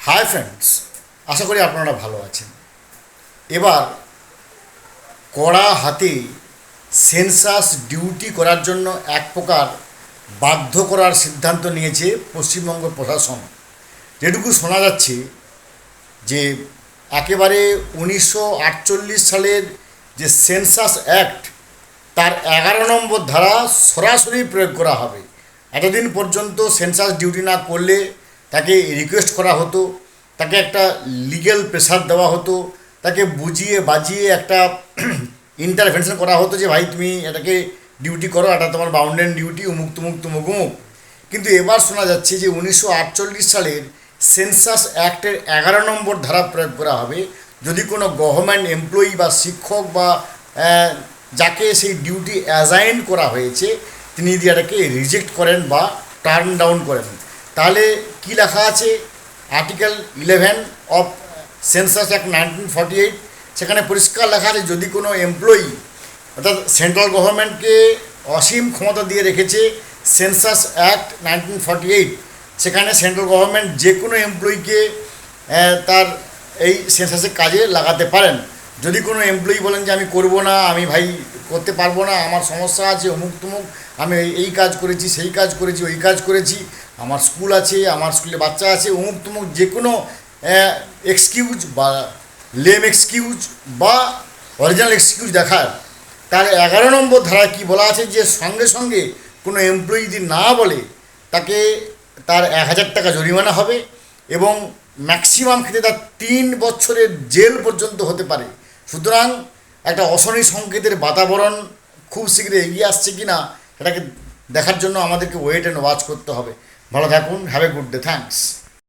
Hi friends, আশা করি আপনারা ভালো আছেন। এবার কড়া হাতে সেন্সাস ডিউটি করার জন্য এক প্রকার বাধ্য করার সিদ্ধান্ত নিয়েছে পশ্চিমবঙ্গ প্রশাসন। যেটুকু শোনা যাচ্ছে যে একেবারে 1948 সালের যে সেন্সাস অ্যাক্ট, তার 11 নম্বর ধারা সরাসরি প্রয়োগ করা হবে। এতদিন পর্যন্ত সেন্সাস ডিউটি না করলে তাকে রিকোয়েস্ট করা হতো, তাকে একটা লিগ্যাল প্রেশার দেওয়া হতো, তাকে বুঝিয়ে বাজিয়ে একটা ইন্টারভেনশন করা হতো যে ভাই তুমি এটাকে ডিউটি করো, এটা তোমার বাউন্ডেন ডিউটি, উমুক তুমুক তুমুক উমুক। কিন্তু এবার শোনা যাচ্ছে যে 1948 সালের সেন্সাস অ্যাক্টের 11 নম্বর ধারা প্রয়োগ করা হবে। যদি কোনো গভর্নমেন্ট এমপ্লয়ি বা শিক্ষক বা যাকে সেই ডিউটি অ্যাসাইন করা হয়েছে তিনি যদি এটাকে রিজেক্ট করেন বা টার্ন ডাউন করেন, তাহলে কি লেখা আছে আর্টিকেল 11 অফ সেন্সাস অ্যাক্ট 1948, সেখানে পরিষ্কার লেখা আছে যদি কোনো এমপ্লয়ি, অর্থাৎ সেন্ট্রাল গভর্নমেন্টকে অসীম ক্ষমতা দিয়ে রেখেছে সেন্সাস অ্যাক্ট 1948, সেখানে সেন্ট্রাল গভর্নমেন্ট যে কোনো এমপ্লয়িকে তার এই সেন্সাসের কাজে লাগাতে পারেন। যদি কোনো এমপ্লয়ি বলেন যে আমি করব না, আমি ভাই করতে পারবো না, আমার সমস্যা আছে, অমুক তুমুক, আমি এই কাজ করেছি, সেই কাজ করেছি, ওই কাজ করেছি, আমার স্কুল আছে, আমার স্কুলে বাচ্চা আছে, অমুক তুমুক, যে কোনো এক্সকিউজ বা লেম এক্সকিউজ বা অরিজিনাল এক্সকিউজ দেখার, তার 11 নম্বর ধারায় কী বলা আছে যে সঙ্গে সঙ্গে কোনো এমপ্লয়ি যদি না বলে তাকে তার 1000 টাকা জরিমানা হবে এবং ম্যাক্সিমাম ক্ষেত্রে তার 3 বছরের জেল পর্যন্ত হতে পারে। সুতরাং একটা অশনি সংকেতের বাতাবরণ খুব শীঘ্রই এগিয়ে আসছে কি না এটাকে দেখার জন্য আমাদেরকে ওয়েট অ্যান্ড ওয়াচ করতে হবে। ভালো থাকুন, have a good day, thanks.